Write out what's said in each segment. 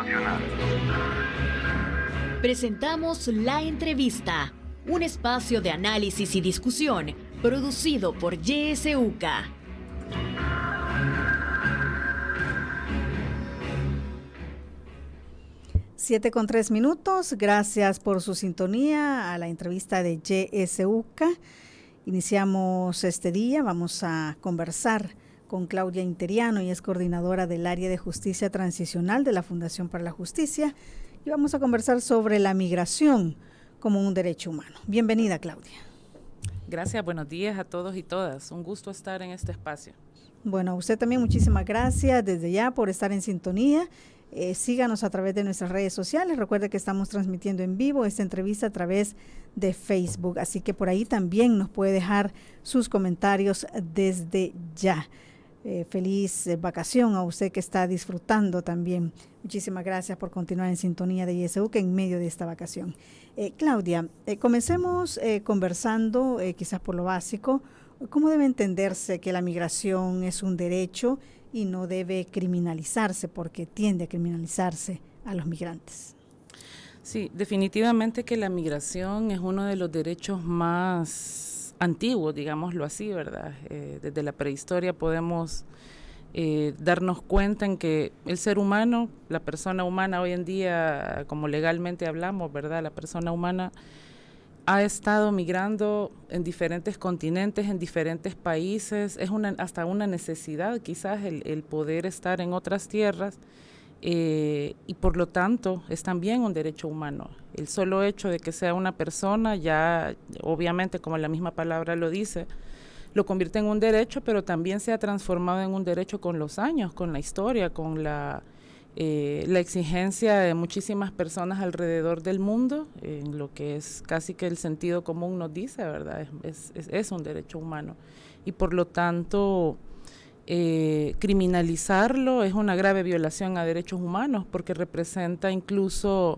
Nacional. Presentamos La Entrevista, un espacio de análisis y discusión producido por YSUCA. Siete con 3 minutos. Gracias por su sintonía a la entrevista de YSUCA. Iniciamos este día. Vamos a conversar con Claudia Interiano, y es coordinadora del área de justicia transicional de la Fundación para la Justicia, y vamos a conversar sobre la migración como un derecho humano. Bienvenida, Claudia. Gracias, buenos días a todos y todas. Un gusto estar en este espacio. Bueno, a usted también muchísimas gracias desde ya por estar en sintonía. Síganos a través de nuestras redes sociales. Recuerde que estamos transmitiendo en vivo esta entrevista a través de Facebook, así que por ahí también nos puede dejar sus comentarios desde ya. Feliz vacación a usted que está disfrutando también. Muchísimas gracias por continuar en sintonía de YSUCA en medio de esta vacación. Claudia, comencemos conversando, quizás por lo básico. ¿Cómo debe entenderse que la migración es un derecho y no debe criminalizarse, porque tiende a criminalizarse a los migrantes? Sí, definitivamente que la migración es uno de los derechos más antiguos, digámoslo así, ¿verdad? Desde la prehistoria podemos darnos cuenta en que el ser humano, la persona humana hoy en día, como legalmente hablamos, ¿verdad? La persona humana ha estado migrando en diferentes continentes, en diferentes países. Es hasta una necesidad quizás el poder estar en otras tierras, y por lo tanto es también un derecho humano. El solo hecho de que sea una persona ya, obviamente, como la misma palabra lo dice, lo convierte en un derecho, pero también se ha transformado en un derecho con los años, con la historia, con la exigencia de muchísimas personas alrededor del mundo, en lo que es casi que el sentido común nos dice, ¿verdad? Es un derecho humano. Y por lo tanto, criminalizarlo es una grave violación a derechos humanos, porque representa incluso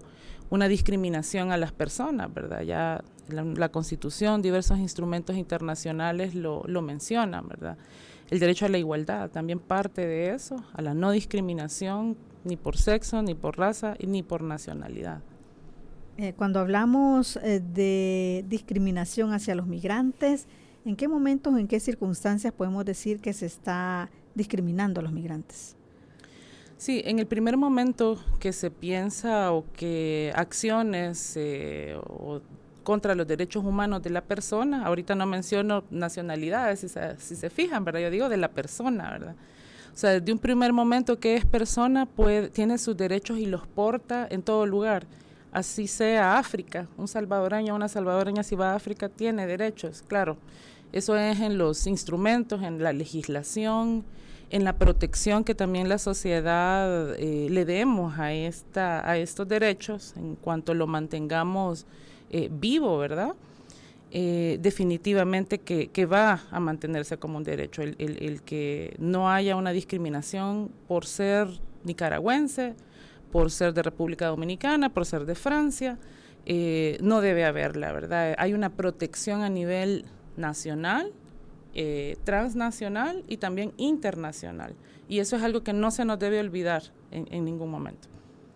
una discriminación a las personas, ¿verdad? Ya la Constitución, diversos instrumentos internacionales lo mencionan, ¿verdad? El derecho a la igualdad también parte de eso, a la no discriminación, ni por sexo, ni por raza, ni por nacionalidad. Cuando hablamos de discriminación hacia los migrantes, ¿en qué momentos, en qué circunstancias podemos decir que se está discriminando a los migrantes? Sí, en el primer momento que se piensa o que acciones o contra los derechos humanos de la persona, ahorita no menciono nacionalidades, si se fijan, ¿verdad? Yo digo de la persona, ¿verdad? O sea, desde un primer momento que es persona, tiene sus derechos y los porta en todo lugar. Así sea África, un salvadoreño o una salvadoreña si va a África tiene derechos, claro. Eso es en los instrumentos, en la legislación, en la protección que también la sociedad le demos a estos derechos en cuanto lo mantengamos vivo, ¿verdad? Definitivamente que va a mantenerse como un derecho, el que no haya una discriminación por ser nicaragüense, por ser de República Dominicana, por ser de Francia, no debe haberla, ¿verdad? Hay una protección a nivel nacional, transnacional y también internacional, y eso es algo que no se nos debe olvidar en ningún momento.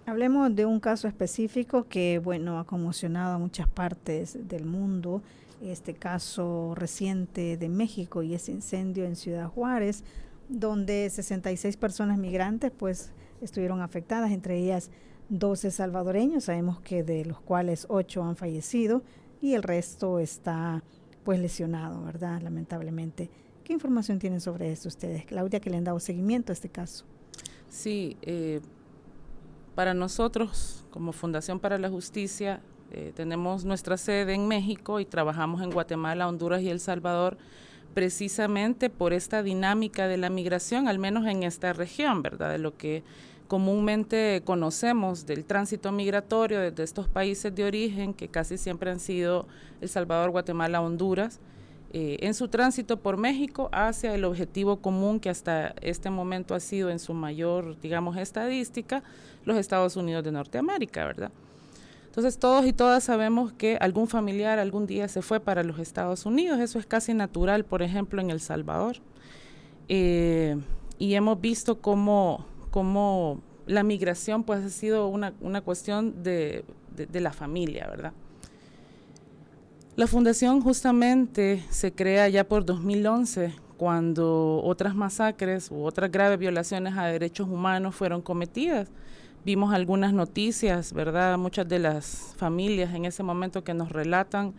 Hablemos de un caso específico que, bueno, ha conmocionado a muchas partes del mundo, este caso reciente de México y ese incendio en Ciudad Juárez, donde 66 personas migrantes pues estuvieron afectadas, entre ellas 12 salvadoreños, sabemos que de los cuales 8 han fallecido y el resto está pues lesionado, ¿verdad? Lamentablemente. ¿Qué información tienen sobre esto ustedes, Claudia, que le han dado seguimiento a este caso? Sí, para nosotros, como Fundación para la Justicia, tenemos nuestra sede en México y trabajamos en Guatemala, Honduras y El Salvador, precisamente por esta dinámica de la migración, al menos en esta región, ¿verdad? De lo que comúnmente conocemos del tránsito migratorio desde estos países de origen, que casi siempre han sido El Salvador, Guatemala, Honduras, en su tránsito por México hacia el objetivo común que hasta este momento ha sido en su mayor, digamos, estadística, los Estados Unidos de Norteamérica, ¿verdad? Entonces todos y todas sabemos que algún familiar algún día se fue para los Estados Unidos, eso es casi natural, por ejemplo, en El Salvador. Y hemos visto cómo la migración pues ha sido una cuestión de la familia, ¿verdad? La fundación justamente se crea ya por 2011, cuando otras masacres u otras graves violaciones a derechos humanos fueron cometidas. Vimos algunas noticias, ¿verdad? Muchas de las familias en ese momento que nos relatan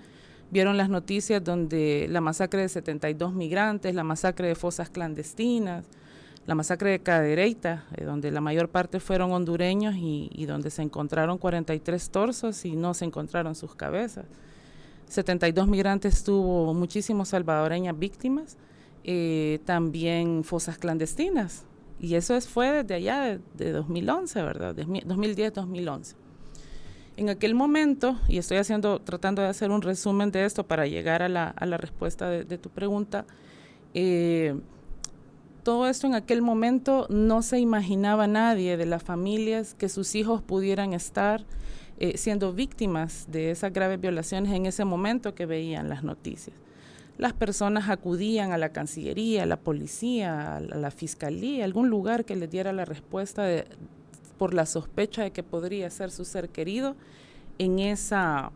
vieron las noticias donde la masacre de 72 migrantes, la masacre de fosas clandestinas, la masacre de Cadereyta, donde la mayor parte fueron hondureños y donde se encontraron 43 torsos y no se encontraron sus cabezas. 72 migrantes tuvo muchísimos salvadoreñas víctimas, también fosas clandestinas. Y eso fue desde allá, de 2011, ¿verdad? 2010-2011. En aquel momento, y estoy tratando de hacer un resumen de esto para llegar a la respuesta de tu pregunta, todo esto en aquel momento no se imaginaba nadie de las familias que sus hijos pudieran estar siendo víctimas de esas graves violaciones en ese momento que veían las noticias. Las personas acudían a la Cancillería, a la policía, a la Fiscalía, a algún lugar que les diera la respuesta por la sospecha de que podría ser su ser querido en esa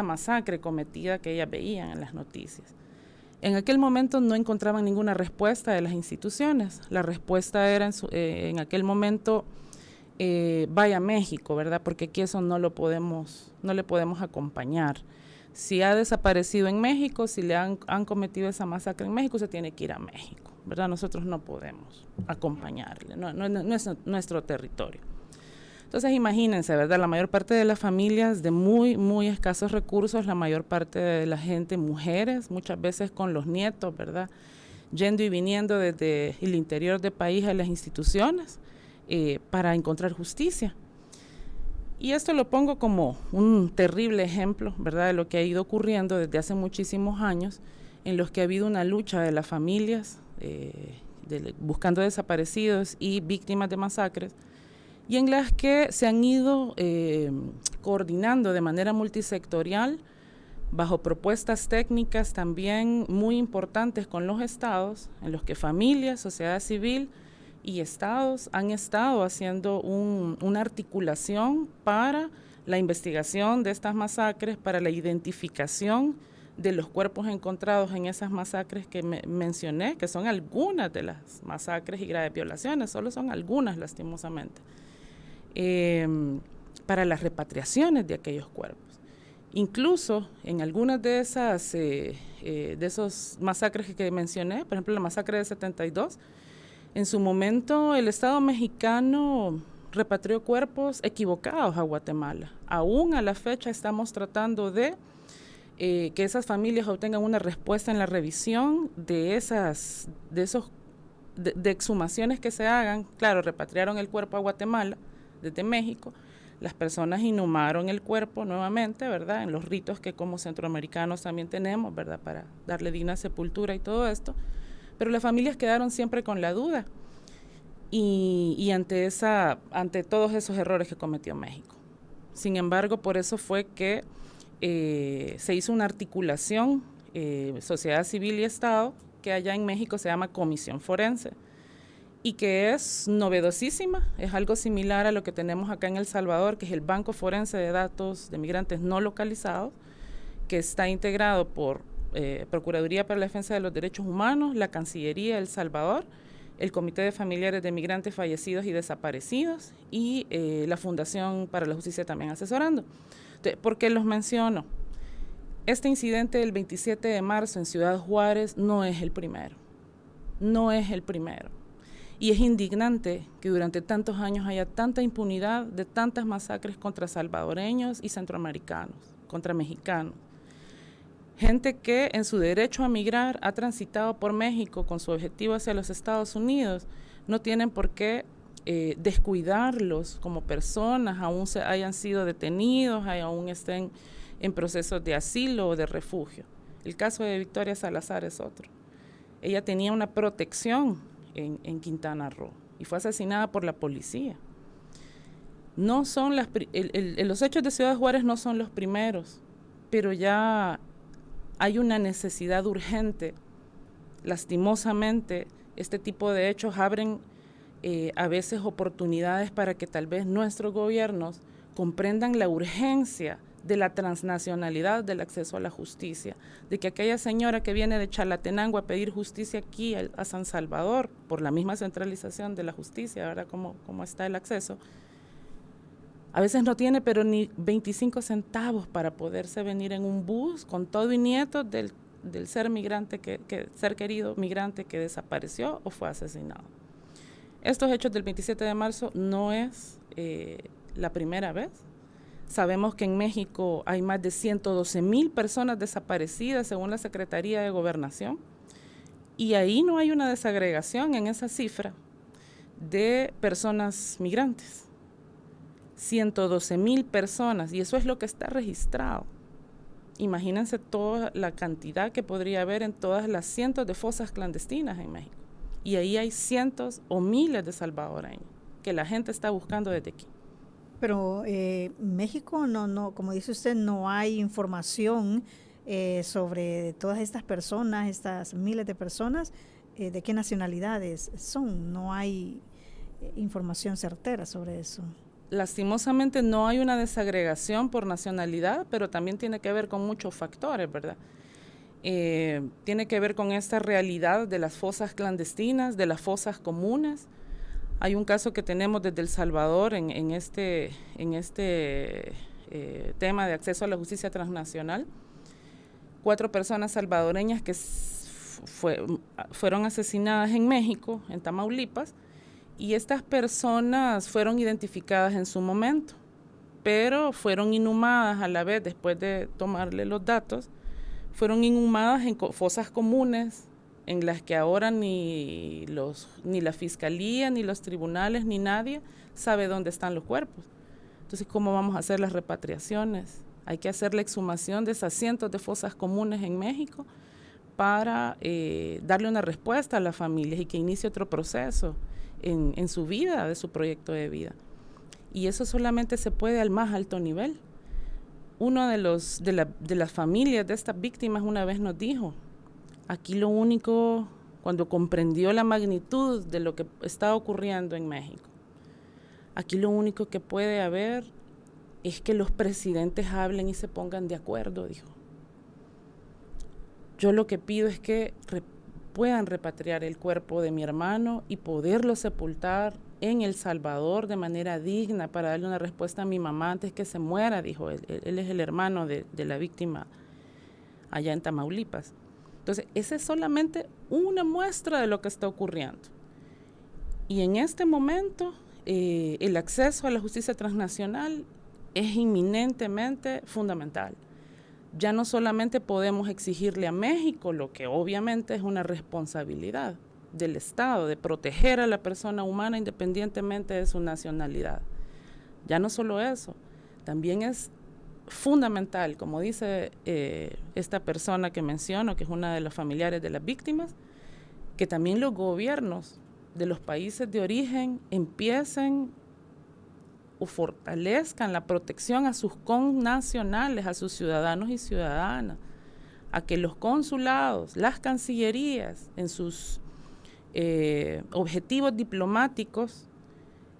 masacre cometida que ellas veían en las noticias. En aquel momento no encontraban ninguna respuesta de las instituciones. La respuesta era en aquel momento, vaya a México, ¿verdad? Porque aquí eso no le podemos acompañar. Si ha desaparecido en México, si le han cometido esa masacre en México, se tiene que ir a México, ¿verdad? Nosotros no podemos acompañarle, no es nuestro territorio. Entonces imagínense, ¿verdad? La mayor parte de las familias de muy, muy escasos recursos, la mayor parte de la gente, mujeres, muchas veces con los nietos, ¿verdad? Yendo y viniendo desde el interior del país a las instituciones para encontrar justicia. Y esto lo pongo como un terrible ejemplo, ¿verdad?, de lo que ha ido ocurriendo desde hace muchísimos años, en los que ha habido una lucha de las familias buscando desaparecidos y víctimas de masacres, y en las que se han ido coordinando de manera multisectorial, bajo propuestas técnicas también muy importantes con los estados, en los que familias, sociedad civil y estados han estado haciendo una articulación para la investigación de estas masacres, para la identificación de los cuerpos encontrados en esas masacres que mencioné, que son algunas de las masacres y graves violaciones, solo son algunas lastimosamente, para las repatriaciones de aquellos cuerpos. Incluso en algunas de esos masacres que mencioné, por ejemplo la masacre de 72, en su momento el Estado mexicano repatrió cuerpos equivocados a Guatemala. Aún a la fecha estamos tratando de que esas familias obtengan una respuesta en la revisión de exhumaciones que se hagan. Claro, repatriaron el cuerpo a Guatemala desde México, las personas inhumaron el cuerpo nuevamente, ¿verdad?, en los ritos que como centroamericanos también tenemos, ¿verdad?, para darle digna sepultura y todo esto, pero las familias quedaron siempre con la duda y ante todos esos errores que cometió México. Sin embargo, por eso fue que se hizo una articulación, sociedad civil y Estado, que allá en México se llama Comisión Forense, y que es novedosísima, es algo similar a lo que tenemos acá en El Salvador, que es el Banco Forense de Datos de Migrantes No Localizados, que está integrado por Procuraduría para la Defensa de los Derechos Humanos, la Cancillería de El Salvador, el Comité de Familiares de Migrantes Fallecidos y Desaparecidos y la Fundación para la Justicia también asesorando. Entonces, ¿por qué los menciono? Este incidente del 27 de marzo en Ciudad Juárez no es el primero, no es el primero. Y es indignante que durante tantos años haya tanta impunidad de tantas masacres contra salvadoreños y centroamericanos, contra mexicanos. Gente que en su derecho a migrar ha transitado por México con su objetivo hacia los Estados Unidos, no tienen por qué descuidarlos como personas, aún hayan sido detenidos, aún estén en procesos de asilo o de refugio. El caso de Victoria Salazar es otro. Ella tenía una protección en Quintana Roo y fue asesinada por la policía. No son los hechos de Ciudad Juárez no son los primeros, pero ya hay una necesidad urgente. Lastimosamente, este tipo de hechos abren a veces oportunidades para que tal vez nuestros gobiernos comprendan la urgencia de la transnacionalidad del acceso a la justicia, de que aquella señora que viene de Chalatenango a pedir justicia aquí a San Salvador, por la misma centralización de la justicia, ¿verdad? Como está el acceso, a veces no tiene pero ni 25 centavos para poderse venir en un bus con todo y nietos del ser migrante, ser querido migrante que desapareció o fue asesinado. Estos hechos del 27 de marzo no es la primera vez. Sabemos que en México hay más de 112,000 personas desaparecidas según la Secretaría de Gobernación, y ahí no hay una desagregación en esa cifra de personas migrantes. 112,000 personas, y eso es lo que está registrado. Imagínense toda la cantidad que podría haber en todas las cientos de fosas clandestinas en México. Y ahí hay cientos o miles de salvadoreños que la gente está buscando desde aquí. Pero México, no, como dice usted, no hay información sobre todas estas personas, estas miles de personas, de qué nacionalidades son. No hay información certera sobre eso. Lastimosamente no hay una desagregación por nacionalidad, pero también tiene que ver con muchos factores, ¿verdad? Tiene que ver con esta realidad de las fosas clandestinas, de las fosas comunes. Hay un caso que tenemos desde El Salvador en este tema de acceso a la justicia transnacional. 4 personas salvadoreñas que fueron asesinadas en México, en Tamaulipas, y estas personas fueron identificadas en su momento, pero fueron inhumadas a la vez, después de tomarle los datos, fueron inhumadas en fosas comunes, en las que ahora ni la fiscalía, ni los tribunales, ni nadie sabe dónde están los cuerpos. Entonces, ¿cómo vamos a hacer las repatriaciones? Hay que hacer la exhumación de esas cientos de fosas comunes en México para darle una respuesta a las familias y que inicie otro proceso en su vida, de su proyecto de vida. Y eso solamente se puede al más alto nivel. Uno de las familias de estas víctimas una vez nos dijo, aquí lo único, cuando comprendió la magnitud de lo que está ocurriendo en México, aquí lo único que puede haber es que los presidentes hablen y se pongan de acuerdo, dijo. Yo lo que pido es que puedan repatriar el cuerpo de mi hermano y poderlo sepultar en El Salvador de manera digna para darle una respuesta a mi mamá antes que se muera, dijo. Él es el hermano de la víctima allá en Tamaulipas. Entonces, esa es solamente una muestra de lo que está ocurriendo. Y en este momento, el acceso a la justicia transnacional es inminentemente fundamental. Ya no solamente podemos exigirle a México, lo que obviamente es una responsabilidad del Estado, de proteger a la persona humana independientemente de su nacionalidad. Ya no solo eso, también es fundamental, como dice esta persona que menciono, que es una de los familiares de las víctimas, que también los gobiernos de los países de origen empiecen o fortalezcan la protección a sus connacionales, a sus ciudadanos y ciudadanas, a que los consulados, las cancillerías, en sus objetivos diplomáticos,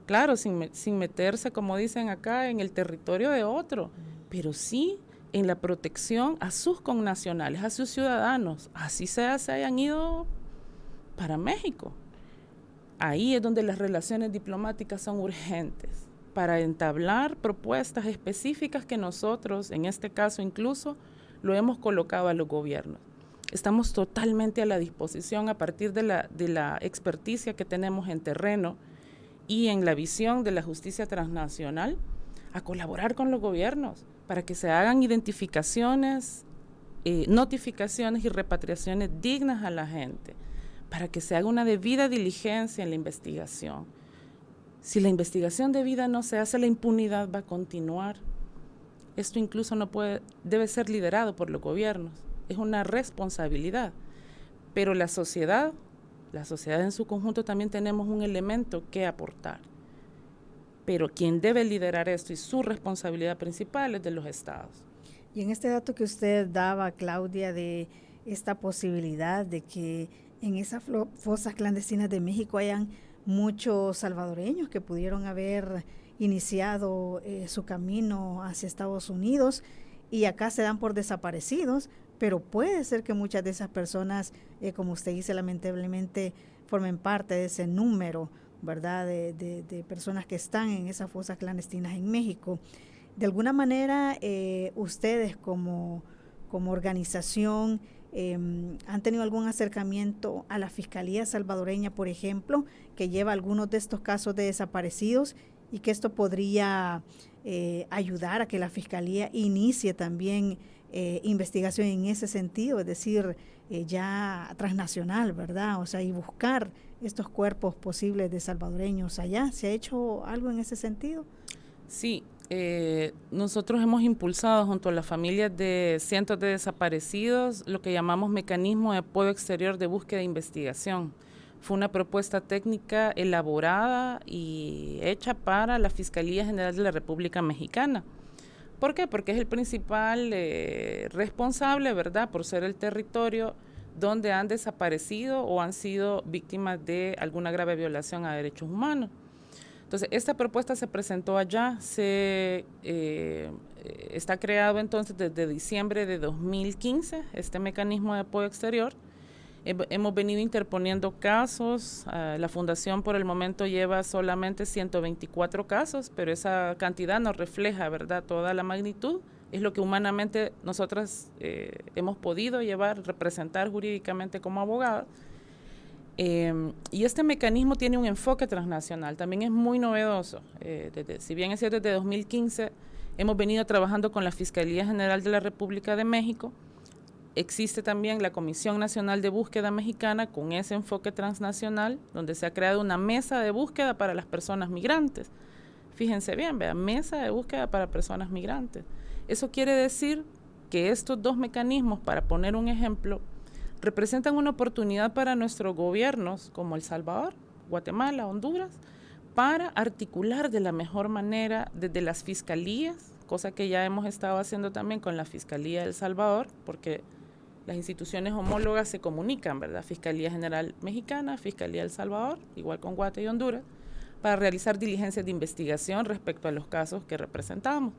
claro, sin meterse, como dicen acá, en el territorio de otro, pero sí en la protección a sus connacionales, a sus ciudadanos, así se hayan ido para México. Ahí es donde las relaciones diplomáticas son urgentes, para entablar propuestas específicas que nosotros, en este caso incluso, lo hemos colocado a los gobiernos. Estamos totalmente a la disposición a partir de la experticia que tenemos en terreno y en la visión de la justicia transnacional, a colaborar con los gobiernos para que se hagan identificaciones, notificaciones y repatriaciones dignas a la gente, para que se haga una debida diligencia en la investigación. Si la investigación debida no se hace, la impunidad va a continuar. Esto incluso debe ser liderado por los gobiernos. Es una responsabilidad. Pero la sociedad en su conjunto también tenemos un elemento que aportar. Pero quien debe liderar esto y su responsabilidad principal es de los estados. Y en este dato que usted daba, Claudia, de esta posibilidad de que en esas fosas clandestinas de México hayan muchos salvadoreños que pudieron haber iniciado su camino hacia Estados Unidos y acá se dan por desaparecidos, pero puede ser que muchas de esas personas, como usted dice, lamentablemente formen parte de ese número, ¿verdad?, de personas que están en esas fosas clandestinas en México. De alguna manera, ustedes como organización, ¿han tenido algún acercamiento a la Fiscalía salvadoreña, por ejemplo, que lleva algunos de estos casos de desaparecidos y que esto podría ayudar a que la Fiscalía inicie también investigación en ese sentido, es decir, ya transnacional, ¿verdad? O sea, y buscar estos cuerpos posibles de salvadoreños allá? ¿Se ha hecho algo en ese sentido? Sí, nosotros hemos impulsado junto a las familias de cientos de desaparecidos lo que llamamos mecanismo de apoyo exterior de búsqueda e investigación. Fue una propuesta técnica elaborada y hecha para la Fiscalía General de la República Mexicana. ¿Por qué? Porque es el principal responsable, ¿verdad?, por ser el territorio donde han desaparecido o han sido víctimas de alguna grave violación a derechos humanos. Entonces, esta propuesta se presentó allá, está creado entonces desde diciembre de 2015, este mecanismo de apoyo exterior. Hemos venido interponiendo casos, la Fundación por el momento lleva solamente 124 casos, pero esa cantidad no refleja, ¿verdad?, toda la magnitud. Es lo que humanamente nosotras hemos podido representar jurídicamente como abogadas. Y este mecanismo tiene un enfoque transnacional, también es muy novedoso. Si bien es cierto, desde 2015 hemos venido trabajando con la Fiscalía General de la República de México. Existe también la Comisión Nacional de Búsqueda Mexicana con ese enfoque transnacional, donde se ha creado una mesa de búsqueda para las personas migrantes. Fíjense bien, vean, mesa de búsqueda para personas migrantes. Eso quiere decir que estos dos mecanismos, para poner un ejemplo, representan una oportunidad para nuestros gobiernos como El Salvador, Guatemala, Honduras, para articular de la mejor manera desde las fiscalías, cosa que ya hemos estado haciendo también con la Fiscalía de El Salvador, porque las instituciones homólogas se comunican, ¿verdad? Fiscalía General Mexicana, Fiscalía de El Salvador, igual con Guate y Honduras, para realizar diligencias de investigación respecto a los casos que representamos.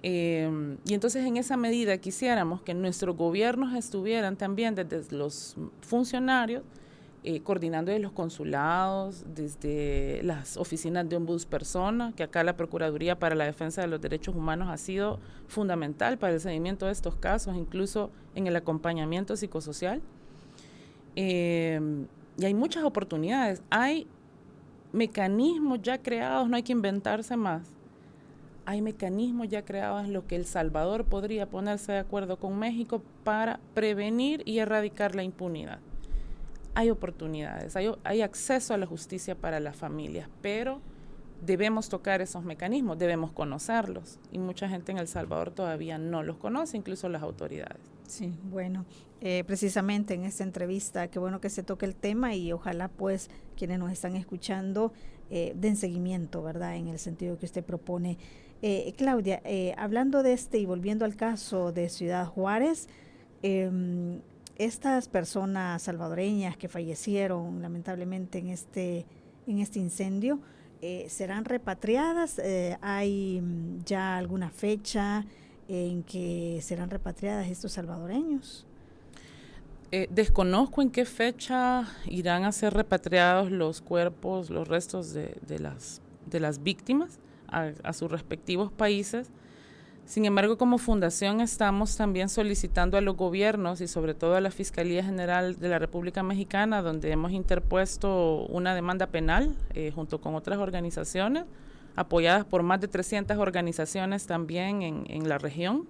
Y entonces en esa medida quisiéramos que nuestros gobiernos estuvieran también desde los funcionarios, coordinando desde los consulados, desde las oficinas de ombudspersona, que acá la Procuraduría para la Defensa de los Derechos Humanos ha sido fundamental para el seguimiento de estos casos, incluso en el acompañamiento psicosocial. Y hay muchas oportunidades, hay mecanismos ya creados, no hay que inventarse más. Hay mecanismos ya creados en los que El Salvador podría ponerse de acuerdo con México para prevenir y erradicar la impunidad. Hay oportunidades, hay acceso a la justicia para las familias, pero debemos tocar esos mecanismos, debemos conocerlos. Y mucha gente en El Salvador todavía no los conoce, incluso las autoridades. Sí, bueno, precisamente en esta entrevista, qué bueno que se toque el tema y ojalá pues quienes nos están escuchando den seguimiento, ¿verdad?, en el sentido que usted propone. Claudia, hablando de y volviendo al caso de Ciudad Juárez, estas personas salvadoreñas que fallecieron lamentablemente en este incendio, ¿serán repatriadas? ¿Hay ya alguna fecha en que serán repatriadas estos salvadoreños? Desconozco en qué fecha irán a ser repatriados los cuerpos, los restos de las víctimas a sus respectivos países. Sin embargo, como fundación estamos también solicitando a los gobiernos y sobre todo a la Fiscalía General de la República Mexicana, donde hemos interpuesto una demanda penal junto con otras organizaciones, apoyadas por más de 300 organizaciones también en la región.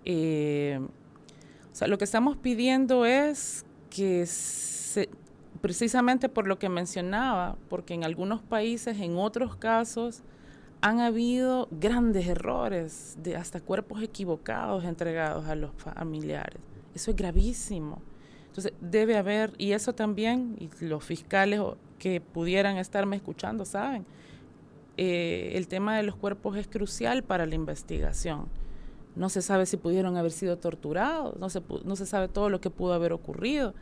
Lo que estamos pidiendo es que precisamente por lo que mencionaba, porque en algunos países, en otros casos, han habido grandes errores, de hasta cuerpos equivocados entregados a los familiares. Eso es gravísimo. Entonces debe haber, y eso también, y los fiscales que pudieran estarme escuchando saben, el tema de los cuerpos es crucial para la investigación. No se sabe si pudieron haber sido torturados, no se sabe todo lo que pudo haber ocurrido.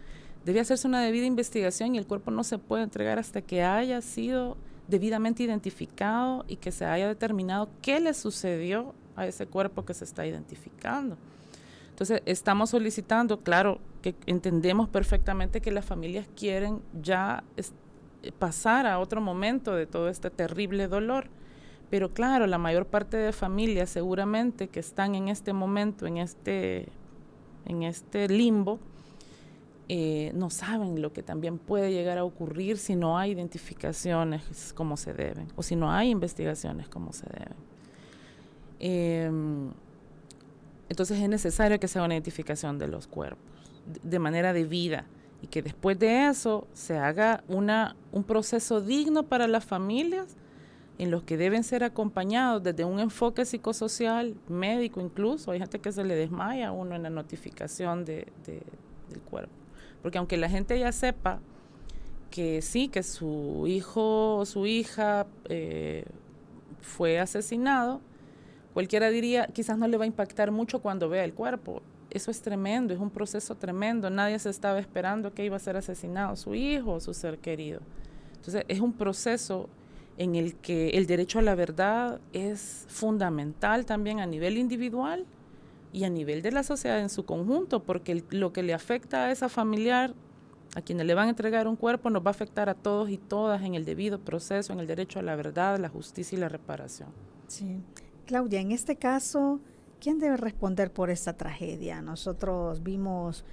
debe hacerse una debida investigación y el cuerpo no se puede entregar hasta que haya sido debidamente identificado y que se haya determinado qué le sucedió a ese cuerpo que se está identificando. Entonces, estamos solicitando, claro, que entendemos perfectamente que las familias quieren ya pasar a otro momento de todo este terrible dolor, pero claro, la mayor parte de familias seguramente que están en este momento, en este limbo, no saben lo que también puede llegar a ocurrir si no hay identificaciones como se deben o si no hay investigaciones como se deben. Entonces es necesario que se haga una identificación de los cuerpos de manera debida y que después de eso se haga un proceso digno para las familias en los que deben ser acompañados desde un enfoque psicosocial, médico incluso. Hay gente que se le desmaya a uno en la notificación del cuerpo. Porque aunque la gente ya sepa que sí, que su hijo o su hija fue asesinado, cualquiera diría, quizás no le va a impactar mucho cuando vea el cuerpo. Eso es tremendo, es un proceso tremendo. Nadie se estaba esperando que iba a ser asesinado su hijo o su ser querido. Entonces, es un proceso en el que el derecho a la verdad es fundamental también a nivel individual y a nivel de la sociedad en su conjunto, porque lo que le afecta a esa familiar, a quienes le van a entregar un cuerpo, nos va a afectar a todos y todas en el debido proceso, en el derecho a la verdad, la justicia y la reparación. Sí. Claudia, en este caso, ¿quién debe responder por esta tragedia? Nosotros vimos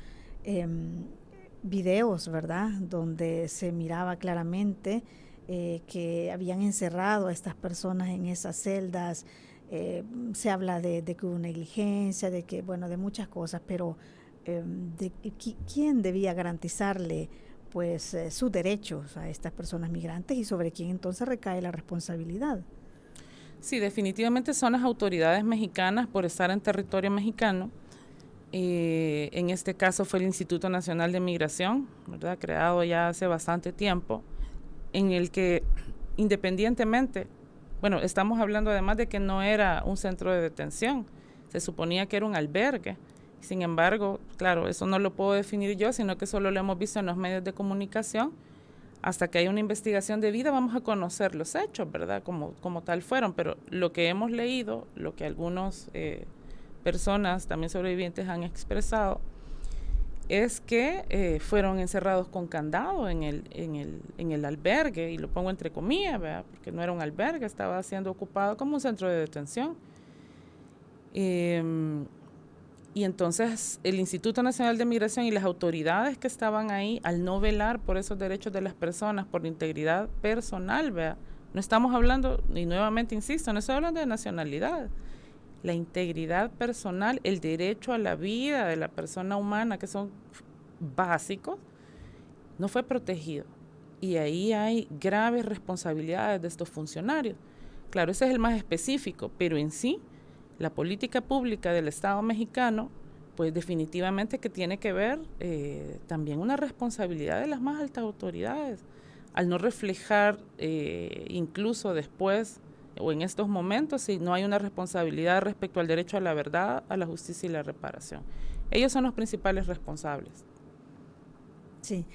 videos, ¿verdad?, donde se miraba claramente que habían encerrado a estas personas en esas celdas. Se habla de que hubo negligencia, de que, bueno, de muchas cosas, pero ¿quién debía garantizarle pues sus derechos a estas personas migrantes y sobre quién entonces recae la responsabilidad? Sí, definitivamente son las autoridades mexicanas por estar en territorio mexicano. En este caso fue el Instituto Nacional de Migración, ¿verdad?, creado ya hace bastante tiempo, en el que independientemente, bueno, estamos hablando además de que no era un centro de detención, se suponía que era un albergue. Sin embargo, claro, eso no lo puedo definir yo, sino que solo lo hemos visto en los medios de comunicación. Hasta que haya una investigación debida vamos a conocer los hechos, ¿verdad?, como tal fueron. Pero lo que hemos leído, lo que algunas personas, también sobrevivientes, han expresado, es que fueron encerrados con candado en el albergue, y lo pongo entre comillas, ¿verdad?, porque no era un albergue, estaba siendo ocupado como un centro de detención. Y entonces el Instituto Nacional de Migración y las autoridades que estaban ahí, al no velar por esos derechos de las personas, por la integridad personal, ¿verdad?, no estamos hablando, y nuevamente insisto, no estoy hablando de nacionalidad, la integridad personal, el derecho a la vida de la persona humana, que son básicos, no fue protegido. Y ahí hay graves responsabilidades de estos funcionarios. Claro, ese es el más específico, pero en sí, la política pública del Estado mexicano, pues definitivamente que tiene que ver también una responsabilidad de las más altas autoridades, al no reflejar incluso después o en estos momentos si no hay una responsabilidad respecto al derecho a la verdad, a la justicia y la reparación. Ellos son los principales responsables. Sí.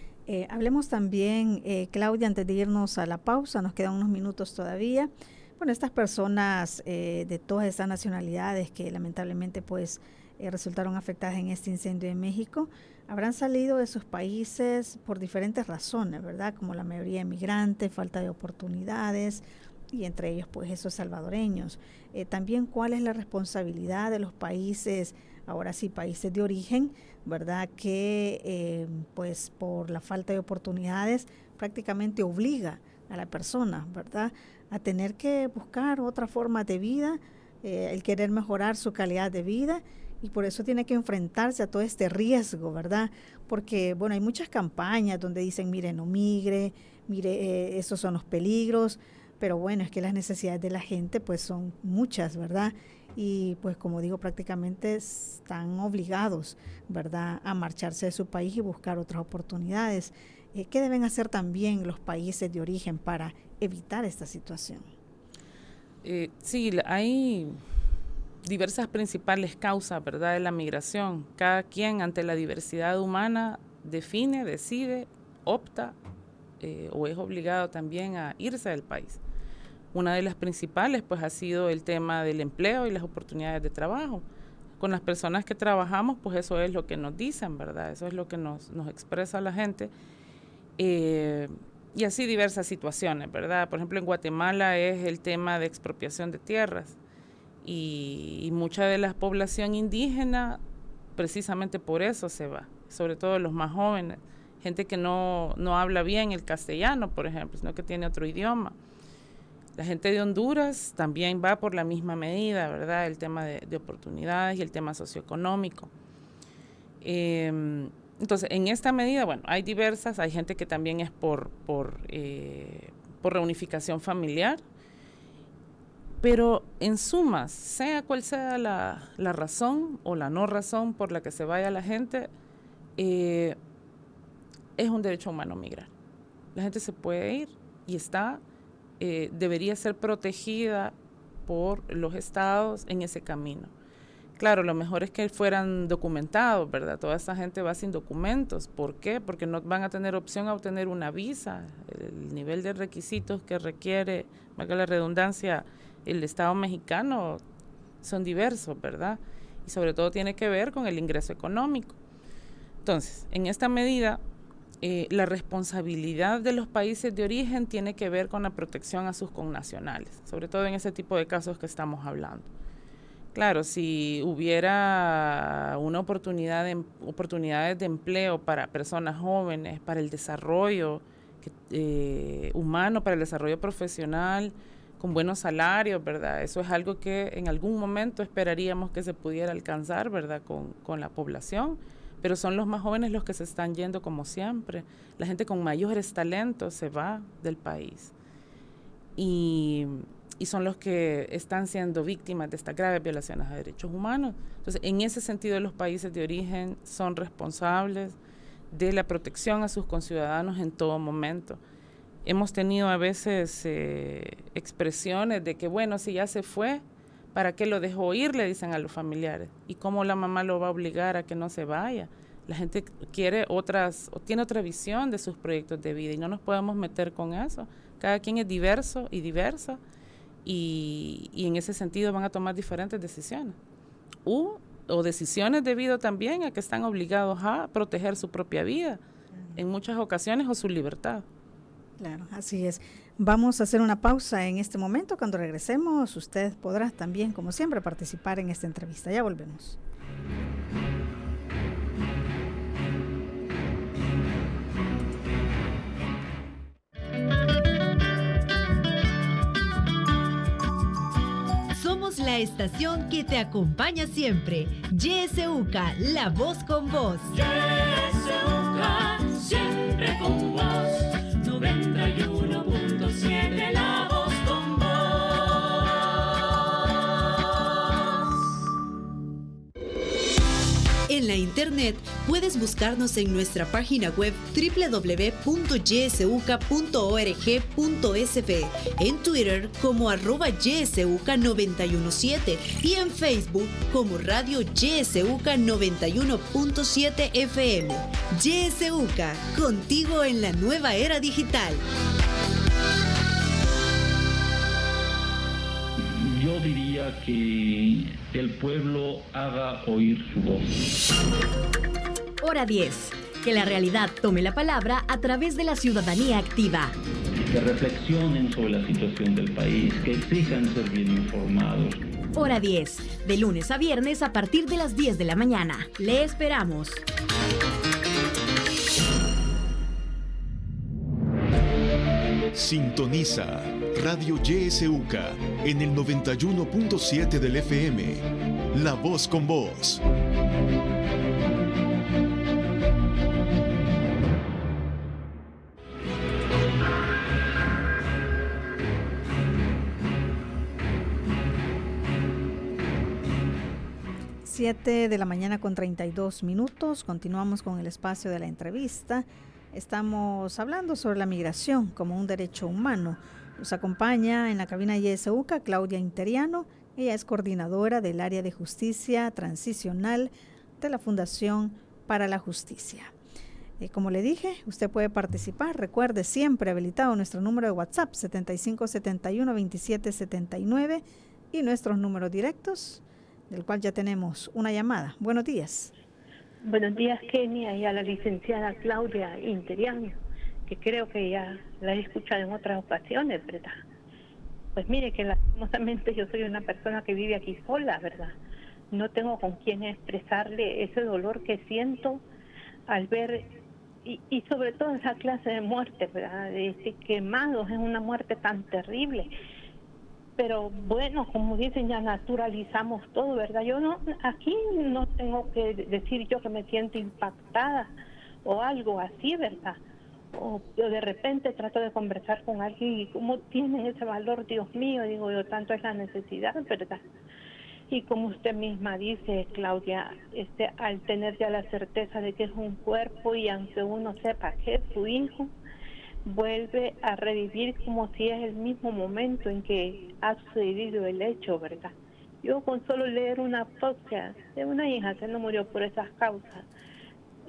Hablemos también, Claudia, antes de irnos a la pausa, nos quedan unos minutos todavía. Bueno, estas personas de todas estas nacionalidades que lamentablemente pues resultaron afectadas en este incendio en México, habrán salido de sus países por diferentes razones, ¿verdad? Como la mayoría inmigrantes, falta de oportunidades, y entre ellos pues esos salvadoreños. También cuál es la responsabilidad de los países, ahora sí, países de origen, ¿verdad?, que pues por la falta de oportunidades prácticamente obliga a la persona, ¿verdad?, a tener que buscar otra forma de vida, el querer mejorar su calidad de vida, y por eso tiene que enfrentarse a todo este riesgo, ¿verdad? Porque, bueno, hay muchas campañas donde dicen, mire, no migre, mire, esos son los peligros, pero bueno, es que las necesidades de la gente pues son muchas, ¿verdad? Y pues como digo, prácticamente están obligados, ¿verdad?, a marcharse de su país y buscar otras oportunidades. ¿Qué deben hacer también los países de origen para evitar esta situación? Sí, hay diversas principales causas, ¿verdad?, de la migración. Cada quien ante la diversidad humana define, decide, opta o es obligado también a irse del país. Una de las principales pues ha sido el tema del empleo y las oportunidades de trabajo. Con las personas que trabajamos, pues eso es lo que nos dicen, ¿verdad? Eso es lo que nos expresa la gente. Y así diversas situaciones, ¿verdad? Por ejemplo, en Guatemala es el tema de expropiación de tierras y mucha de la población indígena precisamente por eso se va, sobre todo los más jóvenes, gente que no habla bien el castellano, por ejemplo, sino que tiene otro idioma. La gente de Honduras también va por la misma medida, ¿verdad? El tema de oportunidades y el tema socioeconómico. Entonces, en esta medida, bueno, hay diversas, hay gente que también es por reunificación familiar, pero en sumas, sea cual sea la razón o la no razón por la que se vaya la gente, es un derecho humano migrar. La gente se puede ir y debería ser protegida por los estados en ese camino. Claro, lo mejor es que fueran documentados, ¿verdad? Toda esa gente va sin documentos. ¿Por qué? Porque no van a tener opción a obtener una visa. El nivel de requisitos que requiere, valga la redundancia, el Estado mexicano son diversos, ¿verdad? Y sobre todo tiene que ver con el ingreso económico. Entonces, en esta medida, la responsabilidad de los países de origen tiene que ver con la protección a sus connacionales, sobre todo en ese tipo de casos que estamos hablando. Claro, si hubiera una oportunidades de empleo para personas jóvenes, para el desarrollo humano, para el desarrollo profesional, con buenos salarios, ¿verdad? Eso es algo que en algún momento esperaríamos que se pudiera alcanzar, ¿verdad? Con la población, pero son los más jóvenes los que se están yendo como siempre. La gente con mayores talentos se va del país. Y son los que están siendo víctimas de estas graves violaciones a derechos humanos. Entonces, en ese sentido, los países de origen son responsables de la protección a sus conciudadanos en todo momento. Hemos tenido a veces expresiones de que, bueno, si ya se fue, ¿para qué lo dejó ir?, le dicen a los familiares. ¿Y cómo la mamá lo va a obligar a que no se vaya? La gente tiene otra visión de sus proyectos de vida y no nos podemos meter con eso. Cada quien es diverso y diversa y en ese sentido van a tomar diferentes decisiones. O decisiones debido también a que están obligados a proteger su propia vida en muchas ocasiones o su libertad. Claro, así es. Vamos a hacer una pausa en este momento. Cuando regresemos, usted podrá también, como siempre, participar en esta entrevista. Ya volvemos. Somos la estación que te acompaña siempre. YSUCA, la voz con vos. YSUCA, siempre con vos. 91.7, la voz con vos. En la internet puedes buscarnos en nuestra página web www.ysuca.org.sb, en Twitter como @ysuca917 y en Facebook como Radio YSUCA 91.7 FM. YSUCA, contigo en la nueva era digital. Yo diría que el pueblo haga oír su voz. Hora 10. Que la realidad tome la palabra a través de la ciudadanía activa. Que reflexionen sobre la situación del país, que exijan ser bien informados. Hora 10. De lunes a viernes a partir de las 10 de la mañana. Le esperamos. Sintoniza Radio YSUCA en el 91.7 del FM. La voz con vos. Siete de la mañana con 32 minutos. Continuamos con el espacio de la entrevista. Estamos hablando sobre la migración como un derecho humano. Nos acompaña en la cabina YSUCA Claudia Interiano. Ella es coordinadora del área de justicia transicional de la Fundación para la Justicia. Como le dije, usted puede participar. Recuerde, siempre habilitado nuestro número de WhatsApp 7571-2779 y nuestros números directos, del cual ya tenemos una llamada. Buenos días. Buenos días, Kenia, y a la licenciada Claudia Interiano, que creo que ya la he escuchado en otras ocasiones, ¿verdad? Pues mire que lastimosamente yo soy una persona que vive aquí sola, ¿verdad? No tengo con quién expresarle ese dolor que siento al ver, y sobre todo esa clase de muerte, ¿verdad? De ese quemados, es una muerte tan terrible. Pero bueno, como dicen, ya naturalizamos todo, ¿verdad? Yo no, aquí no tengo que decir yo que me siento impactada o algo así, ¿verdad? O de repente trato de conversar con alguien y cómo tienen ese valor, Dios mío, digo yo, tanto es la necesidad, ¿verdad? Y como usted misma dice, Claudia, al tener ya la certeza de que es un cuerpo y aunque uno sepa que es su hijo, vuelve a revivir como si es el mismo momento en que ha sucedido el hecho, ¿verdad? Yo con solo leer una autopsia de una hija que no murió por esas causas,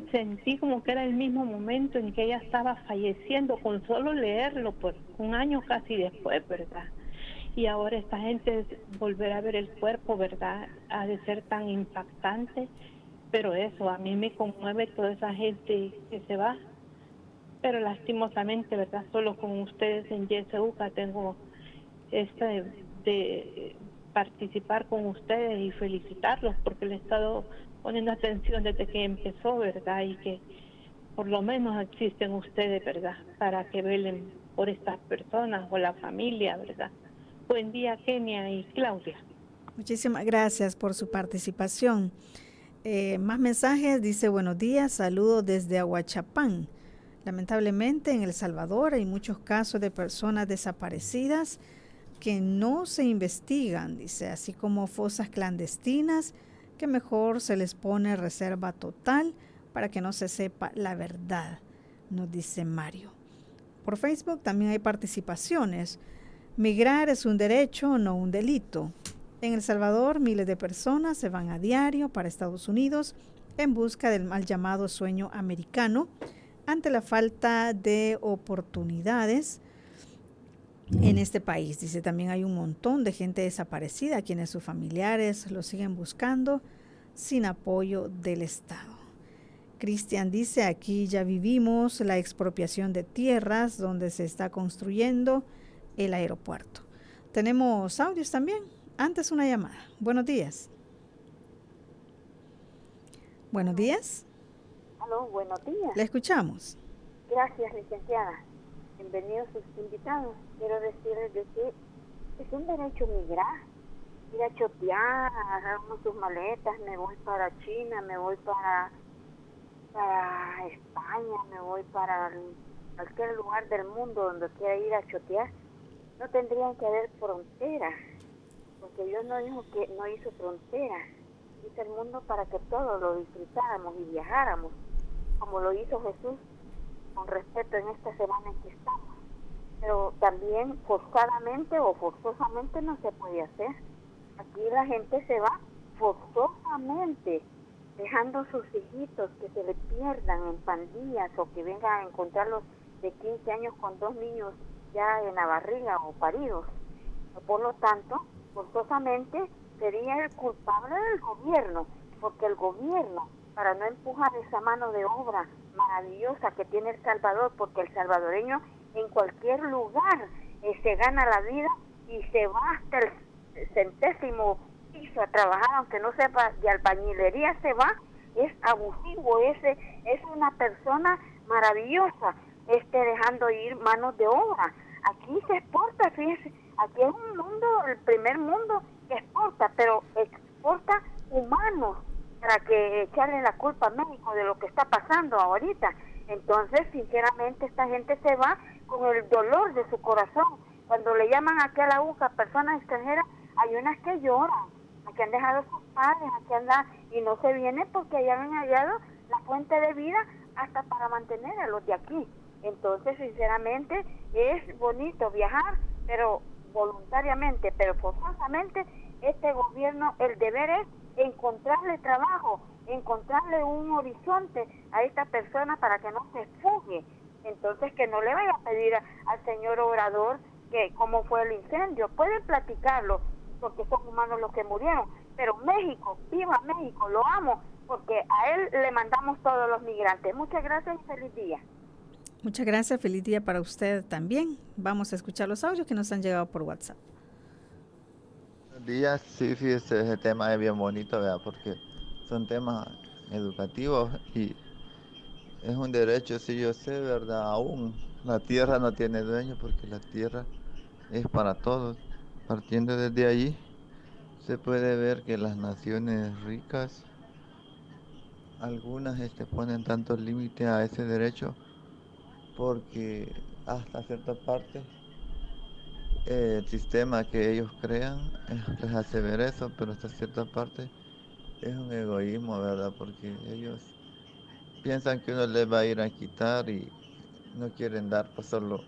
sentí como que era el mismo momento en que ella estaba falleciendo, con solo leerlo, pues un año casi después, ¿verdad? Y ahora esta gente volver a ver el cuerpo, ¿verdad? Ha de ser tan impactante, pero eso, a mí me conmueve toda esa gente que se va. Pero lastimosamente, ¿verdad? Solo con ustedes en YSUCA tengo de participar con ustedes y felicitarlos porque le he estado poniendo atención desde que empezó, ¿verdad? Y que por lo menos existen ustedes, ¿verdad? Para que velen por estas personas o la familia, ¿verdad? Buen día, Kenia y Claudia. Muchísimas gracias por su participación. Más mensajes, dice buenos días, saludos desde Aguachapán. Lamentablemente en El Salvador hay muchos casos de personas desaparecidas que no se investigan, dice, así como fosas clandestinas que mejor se les pone reserva total para que no se sepa la verdad, nos dice Mario. Por Facebook también hay participaciones. Migrar es un derecho, no un delito. En El Salvador, miles de personas se van a diario para Estados Unidos en busca del mal llamado sueño americano ante la falta de oportunidades en este país. Dice, también hay un montón de gente desaparecida, quienes sus familiares lo siguen buscando sin apoyo del Estado. Cristian dice, aquí ya vivimos la expropiación de tierras donde se está construyendo el aeropuerto. Tenemos audios también. Antes una llamada. Buenos días. Buenos días. Aló, buenos días. Le escuchamos. Gracias, licenciada. Bienvenidos sus invitados. Quiero decirles de que es un derecho migrar, ir a chotear, agarrar sus maletas, me voy para China, me voy para España, me voy para cualquier lugar del mundo donde quiera ir a chotear. No tendrían que haber fronteras, porque Dios no dijo que no hizo fronteras. Hizo el mundo para que todos lo disfrutáramos y viajáramos, como lo hizo Jesús, con respeto en esta semana en que estamos. Pero también forzadamente o forzosamente no se puede hacer. Aquí la gente se va forzosamente, dejando sus hijitos que se le pierdan en pandillas o que vengan a encontrarlos de 15 años con 2 niños ya en la barriga o paridos. Por lo tanto, forzosamente sería el culpable del gobierno, porque el gobierno, para no empujar esa mano de obra maravillosa que tiene El Salvador, porque el salvadoreño en cualquier lugar se gana la vida y se va hasta el 100º piso a trabajar, aunque no sepa de albañilería se va, es abusivo, es una persona maravillosa, dejando ir manos de obra. Aquí se exporta, fíjese, aquí es un mundo, el primer mundo que exporta, pero exporta humanos para que echarle la culpa a México de lo que está pasando ahorita. Entonces, sinceramente, esta gente se va con el dolor de su corazón. Cuando le llaman aquí a la UCA personas extranjeras, hay unas que lloran, que han dejado a sus padres, aquí andan y no se vienen porque ya han hallado la fuente de vida hasta para mantener a los de aquí. Entonces, sinceramente, es bonito viajar, pero voluntariamente, pero forzosamente, este gobierno, el deber es encontrarle trabajo, encontrarle un horizonte a esta persona para que no se fugue. Entonces, que no le vaya a pedir al señor Obrador que cómo fue el incendio. Pueden platicarlo, porque son humanos los que murieron. Pero México, viva México, lo amo, porque a él le mandamos todos los migrantes. Muchas gracias y feliz día. Muchas gracias, feliz día para usted también. Vamos a escuchar los audios que nos han llegado por WhatsApp. Buenos días, sí, ese tema es bien bonito, ¿verdad? Porque son temas educativos y es un derecho, sí, yo sé, ¿verdad? Aún la tierra no tiene dueño porque la tierra es para todos. Partiendo desde allí, se puede ver que las naciones ricas, algunas ponen tantos límites a ese derecho porque hasta cierta parte el sistema que ellos crean les hace ver eso, pero hasta cierta parte es un egoísmo, ¿verdad? Porque ellos piensan que uno les va a ir a quitar y no quieren dar, pues solo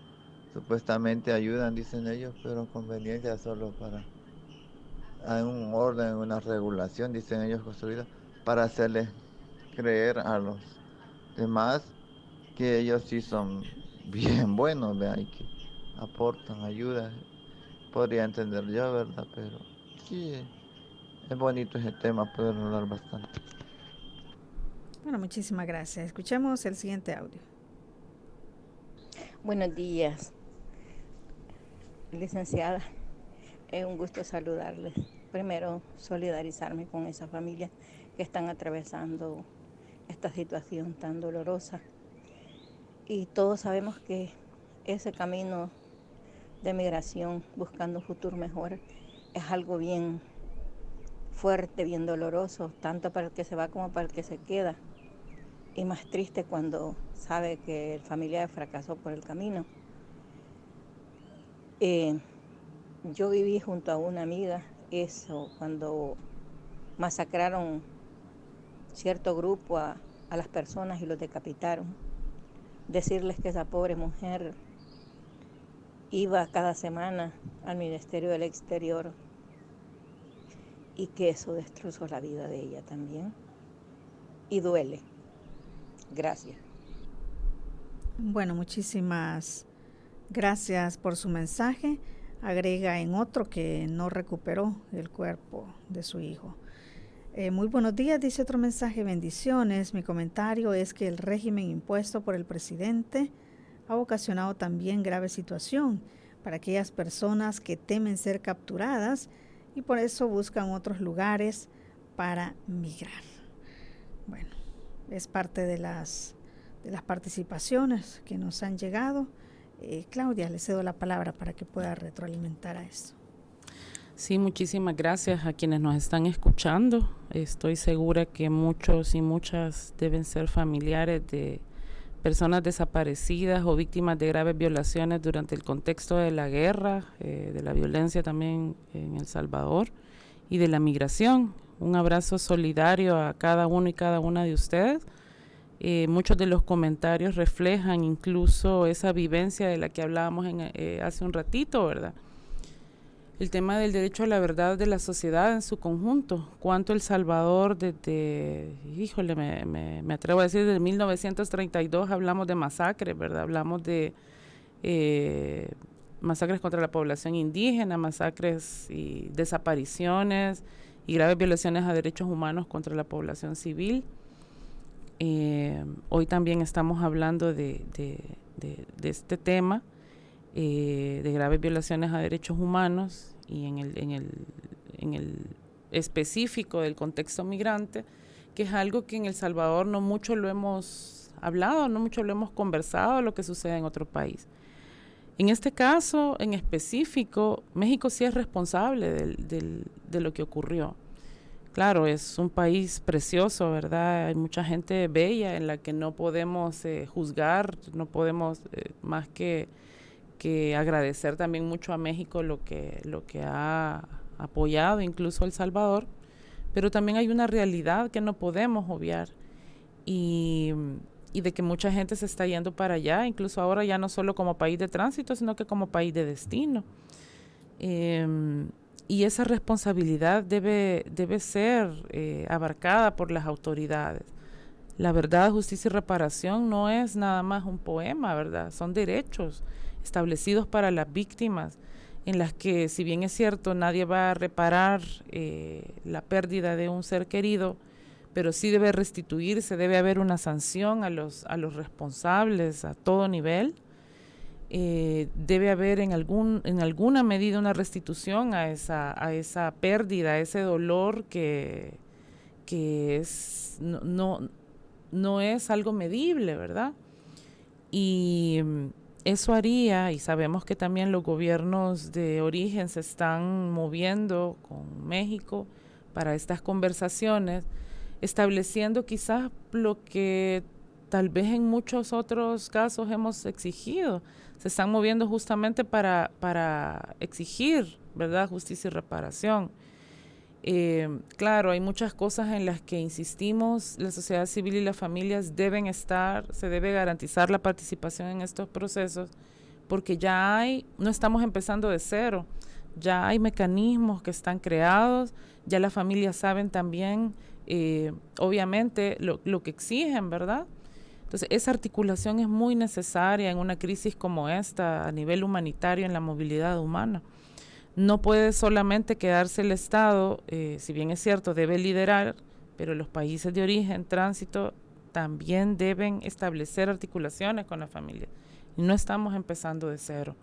supuestamente ayudan, dicen ellos, pero conveniencia solo para hay un orden, una regulación, dicen ellos, construida para hacerles creer a los demás que ellos sí son bien buenos, ¿verdad? Y que aportan ayuda, podría entender yo, ¿verdad? Pero sí, es bonito ese tema, poder hablar bastante. Bueno, muchísimas gracias. Escuchemos el siguiente audio. Buenos días, licenciada. Es un gusto saludarles. Primero, solidarizarme con esa familia que están atravesando esta situación tan dolorosa. Y todos sabemos que ese camino de migración buscando un futuro mejor es algo bien fuerte, bien doloroso, tanto para el que se va como para el que se queda. Y más triste cuando sabe que el familiar fracasó por el camino. Yo viví junto a una amiga eso, cuando masacraron cierto grupo a las personas y los decapitaron. Decirles que esa pobre mujer iba cada semana al Ministerio del Exterior y que eso destrozó la vida de ella también. Y duele. Gracias. Bueno, muchísimas gracias por su mensaje. Agrega en otro que no recuperó el cuerpo de su hijo. Muy buenos días, dice otro mensaje, bendiciones. Mi comentario es que el régimen impuesto por el presidente ha ocasionado también grave situación para aquellas personas que temen ser capturadas y por eso buscan otros lugares para migrar. Bueno, es parte de las participaciones que nos han llegado. Claudia, le cedo la palabra para que pueda retroalimentar a eso. Sí, muchísimas gracias a quienes nos están escuchando. Estoy segura que muchos y muchas deben ser familiares de personas desaparecidas o víctimas de graves violaciones durante el contexto de la guerra, de la violencia también en El Salvador y de la migración. Un abrazo solidario a cada uno y cada una de ustedes. Muchos de los comentarios reflejan incluso esa vivencia de la que hablábamos hace un ratito, ¿verdad? El tema del derecho a la verdad de la sociedad en su conjunto. Cuánto El Salvador desde, me atrevo a decir, desde 1932 hablamos de masacres, ¿verdad? Hablamos de masacres contra la población indígena, masacres y desapariciones y graves violaciones a derechos humanos contra la población civil. Hoy también estamos hablando de este tema, de graves violaciones a derechos humanos y en el específico del contexto migrante, que es algo que en El Salvador no mucho lo hemos hablado, no mucho lo hemos conversado, lo que sucede en otro país. En este caso, en específico, México sí es responsable de lo que ocurrió. Claro, es un país precioso, ¿verdad? Hay mucha gente bella en la que no podemos juzgar, no podemos más que agradecer también mucho a México lo que ha apoyado incluso El Salvador, pero también hay una realidad que no podemos obviar y de que mucha gente se está yendo para allá, incluso ahora ya no solo como país de tránsito, sino que como país de destino. y esa responsabilidad debe ser abarcada por las autoridades. La verdad, justicia y reparación no es nada más un poema, ¿verdad? Son derechos establecidos para las víctimas, en las que, si bien es cierto, nadie va a reparar la pérdida de un ser querido, pero sí debe restituirse, debe haber una sanción a los responsables a todo nivel. Debe haber en alguna medida una restitución a esa pérdida, a ese dolor que es no es algo medible, ¿verdad? Y eso haría, y sabemos que también los gobiernos de origen se están moviendo con México para estas conversaciones, estableciendo quizás lo que tal vez en muchos otros casos hemos exigido. Se están moviendo justamente para exigir, ¿verdad?, justicia y reparación. Claro, hay muchas cosas en las que insistimos, la sociedad civil y las familias deben estar, se debe garantizar la participación en estos procesos, porque no estamos empezando de cero, ya hay mecanismos que están creados, ya las familias saben también, obviamente, lo que exigen, ¿verdad? Entonces, esa articulación es muy necesaria en una crisis como esta, a nivel humanitario, en la movilidad humana. No puede solamente quedarse el Estado, si bien es cierto, debe liderar, pero los países de origen, tránsito, también deben establecer articulaciones con la familia. Y no estamos empezando de cero.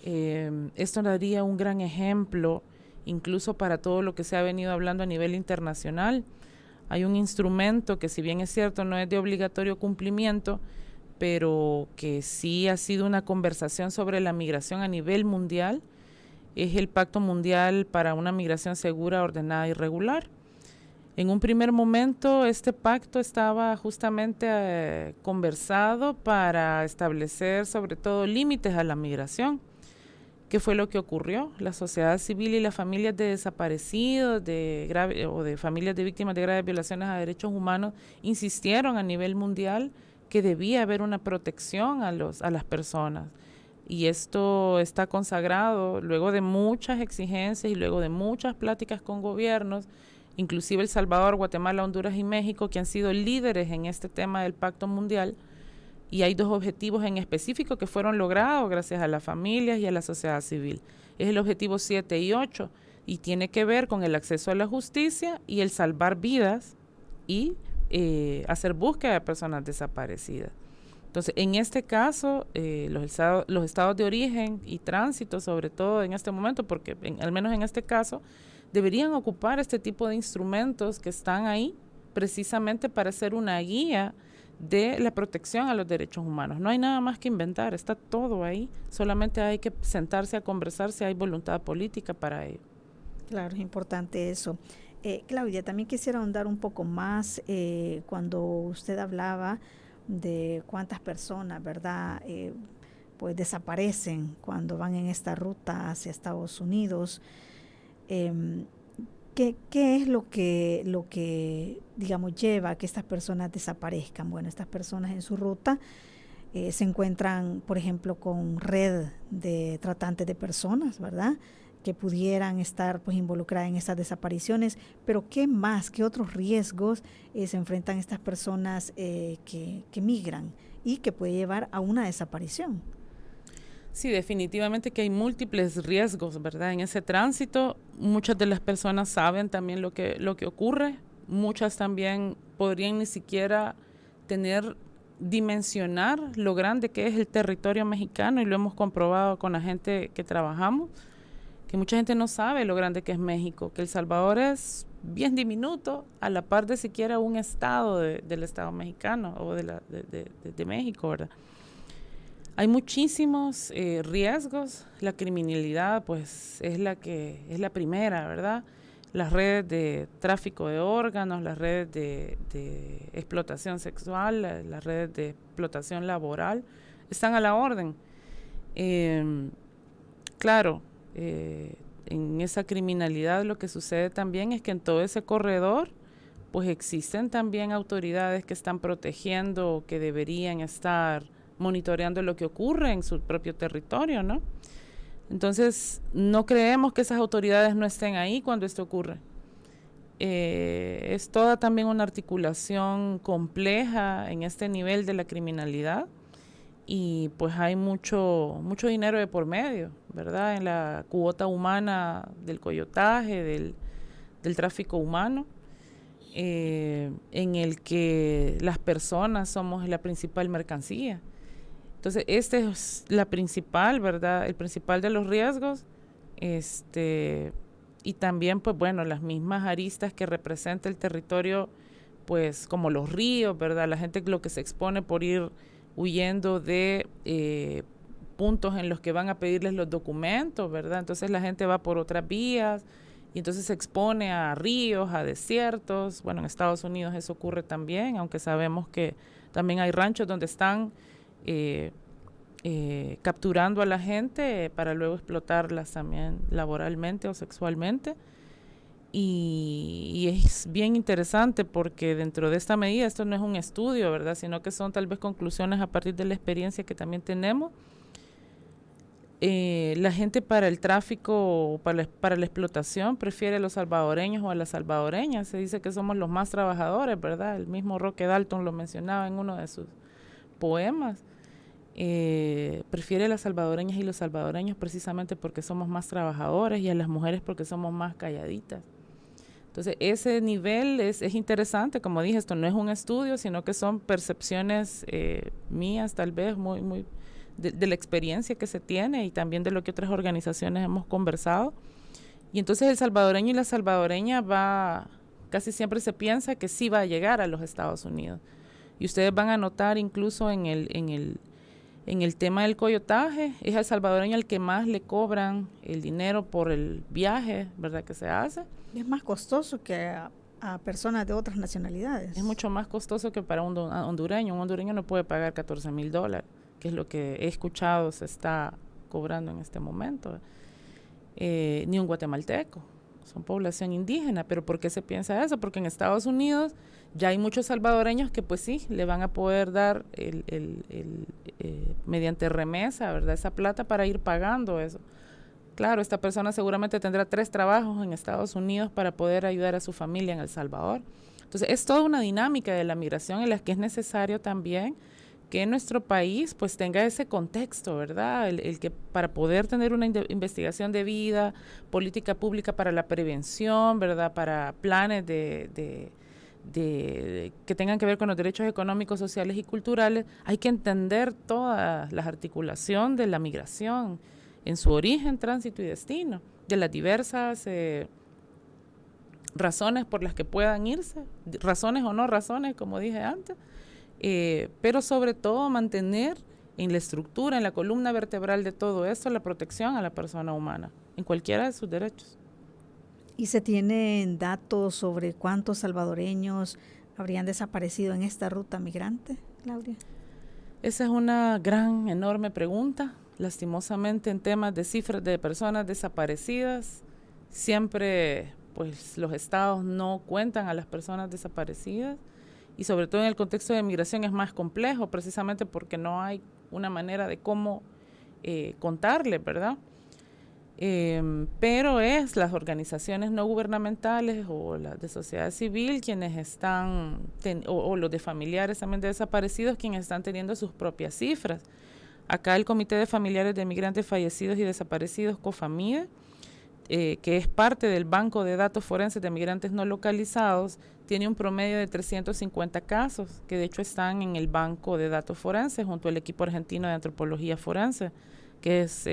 Esto daría un gran ejemplo, incluso para todo lo que se ha venido hablando a nivel internacional. Hay un instrumento que, si bien es cierto, no es de obligatorio cumplimiento, pero que sí ha sido una conversación sobre la migración a nivel mundial. Es el Pacto Mundial para una Migración Segura, Ordenada y Regular. En un primer momento, este pacto estaba justamente conversado para establecer sobre todo límites a la migración. ¿Qué fue lo que ocurrió? La sociedad civil y las familias de desaparecidos o de familias de víctimas de graves violaciones a derechos humanos insistieron a nivel mundial que debía haber una protección a las personas. Y esto está consagrado luego de muchas exigencias y luego de muchas pláticas con gobiernos, inclusive El Salvador, Guatemala, Honduras y México, que han sido líderes en este tema del Pacto Mundial. Y hay 2 objetivos en específico que fueron logrados gracias a las familias y a la sociedad civil. Es el objetivo 7 y 8 y tiene que ver con el acceso a la justicia y el salvar vidas y hacer búsqueda de personas desaparecidas. Entonces, en este caso, los estados de origen y tránsito, sobre todo en este momento, porque al menos en este caso, deberían ocupar este tipo de instrumentos que están ahí precisamente para ser una guía de la protección a los derechos humanos. No hay nada más que inventar, está todo ahí, solamente hay que sentarse a conversar si hay voluntad política para ello. Claro, es importante eso. Claudia, también quisiera ahondar un poco más cuando usted hablaba de cuántas personas, ¿verdad?, pues desaparecen cuando van en esta ruta hacia Estados Unidos. ¿Qué es lo que digamos lleva a que estas personas desaparezcan? Bueno, estas personas en su ruta se encuentran, por ejemplo, con red de tratantes de personas, ¿verdad?, que pudieran estar pues involucradas en estas desapariciones, pero ¿qué más, qué otros riesgos se enfrentan estas personas que migran y que puede llevar a una desaparición? Sí, definitivamente que hay múltiples riesgos, ¿verdad? En ese tránsito, muchas de las personas saben también lo que ocurre, muchas también podrían ni siquiera dimensionar lo grande que es el territorio mexicano, y lo hemos comprobado con la gente que trabajamos, que mucha gente no sabe lo grande que es México, que El Salvador es bien diminuto, a la par de siquiera un estado del estado mexicano o de México, ¿verdad? Hay muchísimos riesgos. La criminalidad, pues, es la primera, ¿verdad? Las redes de tráfico de órganos, las redes de explotación sexual, las redes de explotación laboral, están a la orden. Claro, en esa criminalidad lo que sucede también es que en todo ese corredor, pues existen también autoridades que están protegiendo, que deberían estar monitoreando lo que ocurre en su propio territorio, ¿no? Entonces, no creemos que esas autoridades no estén ahí cuando esto ocurre. Es toda también una articulación compleja en este nivel de la criminalidad y pues hay mucho dinero de por medio, ¿verdad? En la cuota humana del coyotaje, del tráfico humano, en el que las personas somos la principal mercancía. Entonces, este es la principal, ¿verdad? El principal de los riesgos, y también, pues bueno, las mismas aristas que representa el territorio, pues como los ríos, ¿verdad? La gente lo que se expone por ir huyendo de puntos en los que van a pedirles los documentos, ¿verdad? Entonces la gente va por otras vías y entonces se expone a ríos, a desiertos. Bueno, en Estados Unidos eso ocurre también, aunque sabemos que también hay ranchos donde están capturando a la gente para luego explotarlas también laboralmente o sexualmente. Y es bien interesante porque dentro de esta medida, esto no es un estudio, ¿verdad? Sino que son tal vez conclusiones a partir de la experiencia que también tenemos. La gente para el tráfico, para la explotación, prefiere a los salvadoreños o a las salvadoreñas. Se dice que somos los más trabajadores, ¿verdad? El mismo Roque Dalton lo mencionaba en uno de sus poemas. Prefiere a las salvadoreñas y los salvadoreños precisamente porque somos más trabajadores y a las mujeres porque somos más calladitas. Entonces, ese nivel es interesante. Como dije, esto no es un estudio, sino que son percepciones mías, tal vez, muy de la experiencia que se tiene y también de lo que otras organizaciones hemos conversado. Y entonces el salvadoreño y la salvadoreña casi siempre se piensa que sí va a llegar a los Estados Unidos. Y ustedes van a notar incluso en el tema del coyotaje, es al salvadoreño al que más le cobran el dinero por el viaje, ¿verdad?, que se hace. Es más costoso que a personas de otras nacionalidades. Es mucho más costoso que para un hondureño. Un hondureño no puede pagar $14,000, que es lo que he escuchado se está cobrando en este momento. Ni un guatemalteco. Son población indígena. ¿Pero por qué se piensa eso? Porque en Estados Unidos ya hay muchos salvadoreños que pues sí, le van a poder dar mediante remesa, ¿verdad?, esa plata para ir pagando eso. Claro, esta persona seguramente tendrá 3 trabajos en Estados Unidos para poder ayudar a su familia en El Salvador. Entonces, es toda una dinámica de la migración en la que es necesario también que nuestro país pues tenga ese contexto, ¿verdad? El que para poder tener una investigación de vida, política pública para la prevención, ¿verdad?, para planes que tengan que ver con los derechos económicos, sociales y culturales, hay que entender toda la articulación de la migración en su origen, tránsito y destino, de las diversas razones por las que puedan irse, razones o no razones, como dije antes, pero sobre todo mantener en la estructura, en la columna vertebral de todo esto, la protección a la persona humana, en cualquiera de sus derechos. ¿Y se tienen datos sobre cuántos salvadoreños habrían desaparecido en esta ruta migrante, Claudia? Esa es una gran, enorme pregunta. Lastimosamente, en temas de cifras de personas desaparecidas, siempre pues los estados no cuentan a las personas desaparecidas y sobre todo en el contexto de migración es más complejo precisamente porque no hay una manera de cómo contarles, ¿verdad? Pero es las organizaciones no gubernamentales o las de sociedad civil quienes están, o los de familiares también de desaparecidos, quienes están teniendo sus propias cifras. Acá el Comité de Familiares de Migrantes Fallecidos y Desaparecidos, COFAMIDE, que es parte del Banco de Datos Forenses de Migrantes No Localizados, tiene un promedio de 350 casos, que de hecho están en el Banco de Datos Forenses junto al equipo argentino de Antropología Forense, que es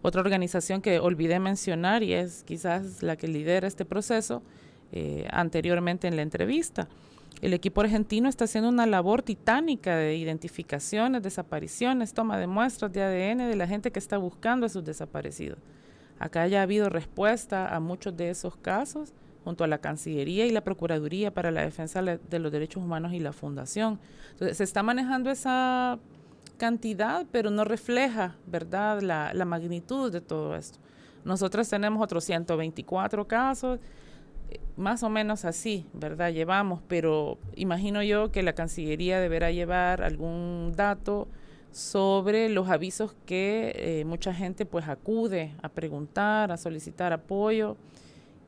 otra organización que olvidé mencionar y es quizás la que lidera este proceso anteriormente en la entrevista. El equipo argentino está haciendo una labor titánica de identificaciones, desapariciones, toma de muestras de ADN de la gente que está buscando a sus desaparecidos. Acá ya ha habido respuesta a muchos de esos casos junto a la Cancillería y la Procuraduría para la Defensa de los Derechos Humanos y la Fundación. Entonces, se está manejando esa cantidad, pero no refleja, ¿verdad?, la magnitud de todo esto. Nosotros tenemos otros 124 casos, más o menos así, ¿verdad?, llevamos, pero imagino yo que la Cancillería deberá llevar algún dato sobre los avisos que mucha gente pues acude a preguntar, a solicitar apoyo,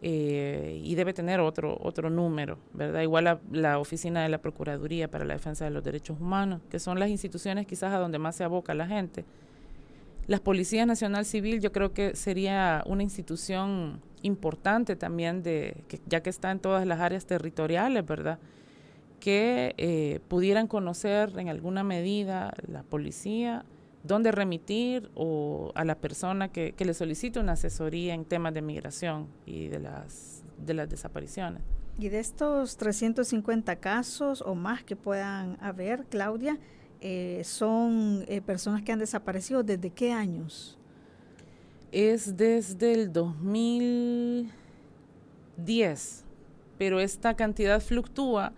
y debe tener otro número, ¿verdad? Igual la Oficina de la Procuraduría para la Defensa de los Derechos Humanos, que son las instituciones quizás a donde más se aboca la gente. Las Policías Nacional Civil yo creo que sería una institución importante también, ya que está en todas las áreas territoriales, ¿verdad? Que pudieran conocer en alguna medida la policía dónde remitir o a la persona que le solicite una asesoría en temas de migración y de las desapariciones. Y de estos 350 casos o más que puedan haber, Claudia, son personas que han desaparecido, ¿desde qué años? Es desde el 2010, pero esta cantidad fluctúa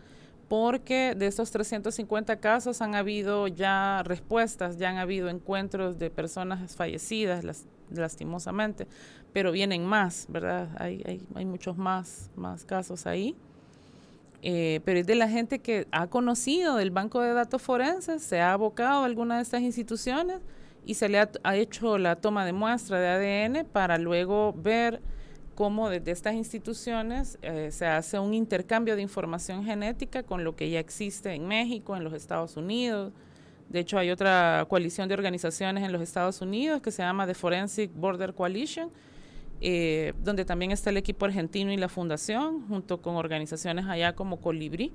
porque de esos 350 casos han habido ya respuestas, ya han habido encuentros de personas fallecidas, lastimosamente, pero vienen más, ¿verdad? Hay muchos más casos ahí. Pero es de la gente que ha conocido del banco de datos forenses, se ha abocado a alguna de estas instituciones y se le ha hecho la toma de muestra de ADN para luego ver cómo desde estas instituciones se hace un intercambio de información genética con lo que ya existe en México, en los Estados Unidos. De hecho, hay otra coalición de organizaciones en los Estados Unidos que se llama The Forensic Border Coalition, donde también está el equipo argentino y la fundación, junto con organizaciones allá como Colibrí,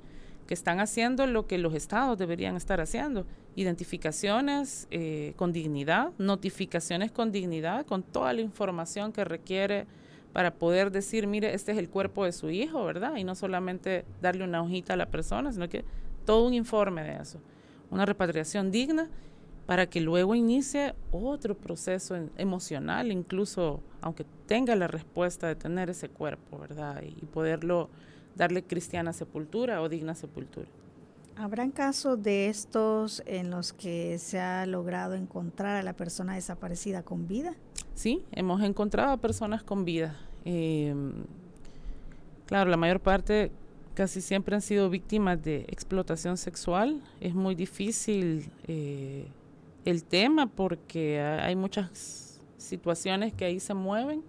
que están haciendo lo que los estados deberían estar haciendo: identificaciones con dignidad, notificaciones con dignidad, con toda la información que requiere para poder decir, mire, este es el cuerpo de su hijo, ¿verdad? Y no solamente darle una hojita a la persona, sino que todo un informe de eso, una repatriación digna, para que luego inicie otro proceso emocional, incluso aunque tenga la respuesta de tener ese cuerpo, ¿verdad? Y poderlo darle cristiana sepultura o digna sepultura. ¿Habrán casos de estos en los que se ha logrado encontrar a la persona desaparecida con vida? Sí, hemos encontrado a personas con vida. Claro, la mayor parte casi siempre han sido víctimas de explotación sexual. Es muy difícil el tema porque hay muchas situaciones que ahí se mueven.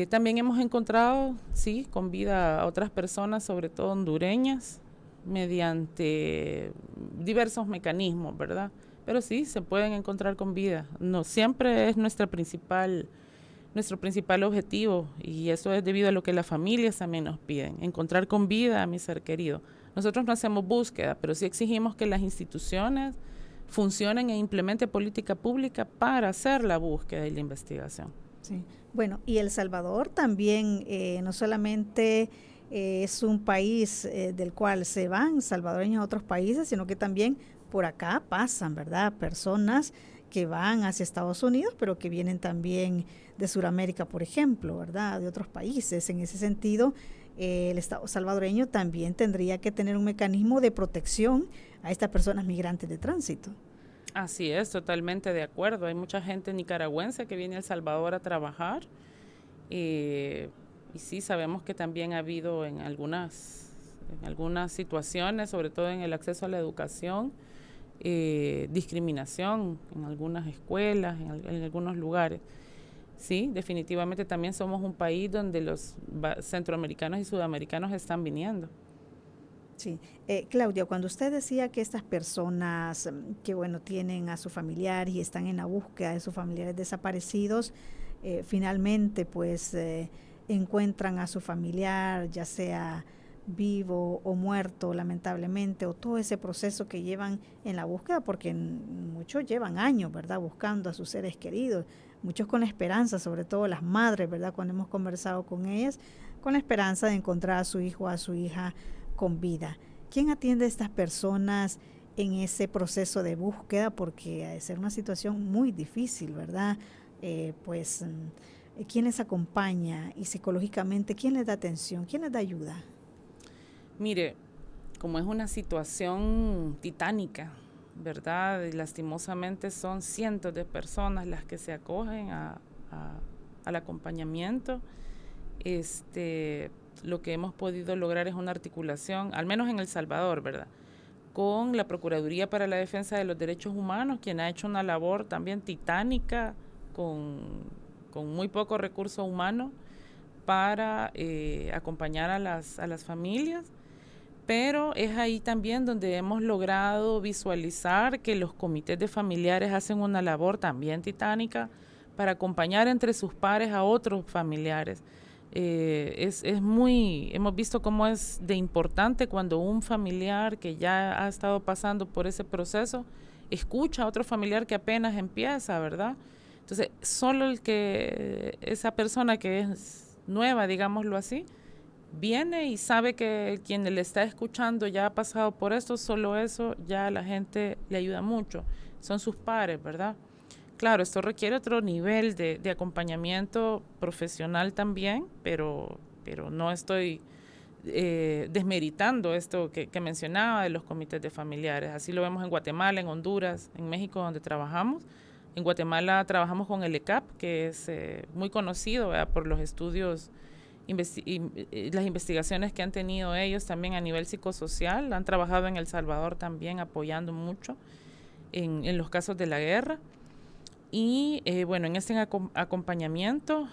También hemos encontrado, sí, con vida a otras personas, sobre todo hondureñas, mediante diversos mecanismos, ¿verdad? Pero sí, se pueden encontrar con vida. No siempre es nuestro principal objetivo, y eso es debido a lo que las familias también nos piden: encontrar con vida a mi ser querido. Nosotros no hacemos búsqueda, pero sí exigimos que las instituciones funcionen e implementen política pública para hacer la búsqueda y la investigación. Sí. Bueno, y El Salvador también no solamente es un país del cual se van salvadoreños a otros países, sino que también por acá pasan, ¿verdad?, personas que van hacia Estados Unidos, pero que vienen también de Sudamérica, por ejemplo, ¿verdad?, de otros países. En ese sentido, el Estado salvadoreño también tendría que tener un mecanismo de protección a estas personas migrantes de tránsito. Así es, totalmente de acuerdo. Hay mucha gente nicaragüense que viene a El Salvador a trabajar, y sí, sabemos que también ha habido en algunas situaciones, sobre todo en el acceso a la educación, discriminación en algunas escuelas, en algunos lugares. Sí, definitivamente también somos un país donde los centroamericanos y sudamericanos están viniendo. Sí. Claudia, cuando usted decía que estas personas que, bueno, tienen a su familiar y están en la búsqueda de sus familiares desaparecidos, finalmente pues encuentran a su familiar, ya sea vivo o muerto, lamentablemente, o todo ese proceso que llevan en la búsqueda, porque muchos llevan años, ¿verdad?, buscando a sus seres queridos, muchos con la esperanza, sobre todo las madres, ¿verdad?, cuando hemos conversado con ellas, con la esperanza de encontrar a su hijo o a su hija con vida. ¿Quién atiende a estas personas en ese proceso de búsqueda? Porque ha de ser una situación muy difícil, ¿verdad? ¿Quién les acompaña? Y psicológicamente, ¿quién les da atención? ¿Quién les da ayuda? Mire, como es una situación titánica, ¿verdad? Y lastimosamente son cientos de personas las que se acogen al acompañamiento. Lo que hemos podido lograr es una articulación, al menos en El Salvador, ¿verdad?, con la Procuraduría para la Defensa de los Derechos Humanos, quien ha hecho una labor también titánica con muy poco recurso humano para acompañar a las familias. Pero es ahí también donde hemos logrado visualizar que los comités de familiares hacen una labor también titánica para acompañar entre sus pares a otros familiares. Hemos visto cómo es de importante cuando un familiar que ya ha estado pasando por ese proceso escucha a otro familiar que apenas empieza, ¿verdad? Entonces, solo esa persona que es nueva, digámoslo así, viene y sabe que quien le está escuchando ya ha pasado por esto, solo eso ya a la gente le ayuda mucho. Son sus pares, ¿verdad? Claro, esto requiere otro nivel de acompañamiento profesional también, pero no estoy desmeritando esto que mencionaba de los comités de familiares. Así lo vemos en Guatemala, en Honduras, en México, donde trabajamos. En Guatemala trabajamos con el ECAP, que es muy conocido, ¿verdad?, por los estudios las investigaciones que han tenido ellos también a nivel psicosocial. Han trabajado en El Salvador también apoyando mucho en los casos de la guerra. Y bueno, en este acompañamiento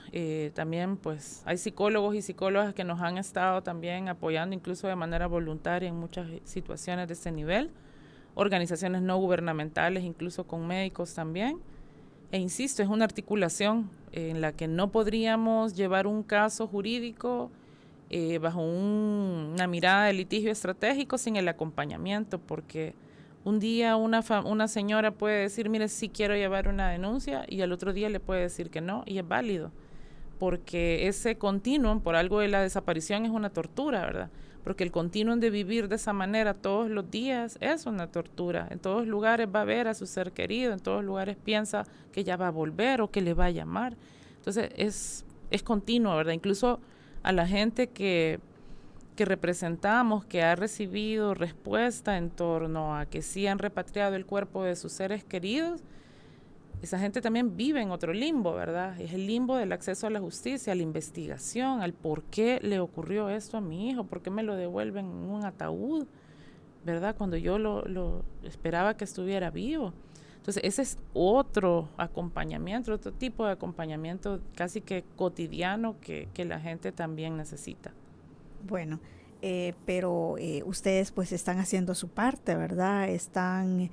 también pues hay psicólogos y psicólogas que nos han estado también apoyando incluso de manera voluntaria en muchas situaciones de este nivel. Organizaciones no gubernamentales, incluso con médicos también. E insisto, es una articulación en la que no podríamos llevar un caso jurídico bajo una mirada de litigio estratégico sin el acompañamiento, porque un día una señora puede decir, mire, sí quiero llevar una denuncia, y al otro día le puede decir que no, y es válido, porque ese continuum, por algo de la desaparición, es una tortura, ¿verdad? Porque el continuum de vivir de esa manera todos los días es una tortura. En todos lugares va a ver a su ser querido, en todos lugares piensa que ya va a volver o que le va a llamar. Entonces es continuo, ¿verdad? Incluso a la gente que representamos, que ha recibido respuesta en torno a que sí han repatriado el cuerpo de sus seres queridos, esa gente también vive en otro limbo, ¿verdad? Es el limbo del acceso a la justicia, a la investigación, al por qué le ocurrió esto a mi hijo, por qué me lo devuelven en un ataúd, ¿verdad? Cuando yo lo esperaba que estuviera vivo. Entonces, ese es otro acompañamiento, otro tipo de acompañamiento casi que cotidiano que la gente también necesita. Bueno, pero ustedes pues están haciendo su parte, ¿verdad? Están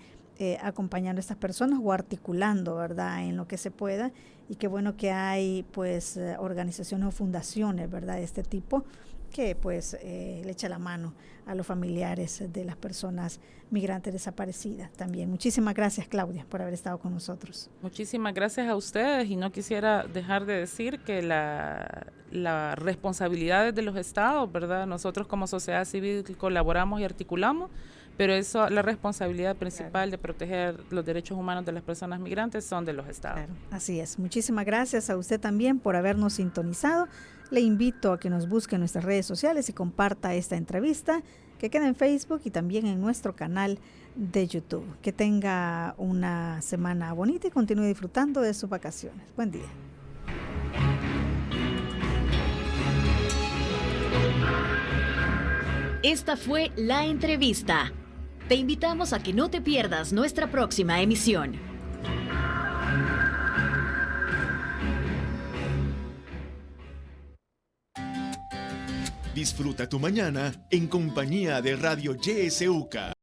acompañando a estas personas o articulando, ¿verdad?, en lo que se pueda, y qué bueno que hay pues organizaciones o fundaciones, ¿verdad?, de este tipo que pues le echa la mano a los familiares de las personas migrantes desaparecidas también. Muchísimas gracias, Claudia, por haber estado con nosotros. Muchísimas gracias a ustedes, y no quisiera dejar de decir que la responsabilidad es de los estados, ¿verdad? Nosotros como sociedad civil colaboramos y articulamos, pero la responsabilidad principal de proteger los derechos humanos de las personas migrantes son de los estados. Claro, así es. Muchísimas gracias a usted también por habernos sintonizado. Le invito a que nos busque en nuestras redes sociales y comparta esta entrevista, que queda en Facebook y también en nuestro canal de YouTube. Que tenga una semana bonita y continúe disfrutando de sus vacaciones. Buen día. Esta fue la entrevista. Te invitamos a que no te pierdas nuestra próxima emisión. Disfruta tu mañana en compañía de Radio YSUCA.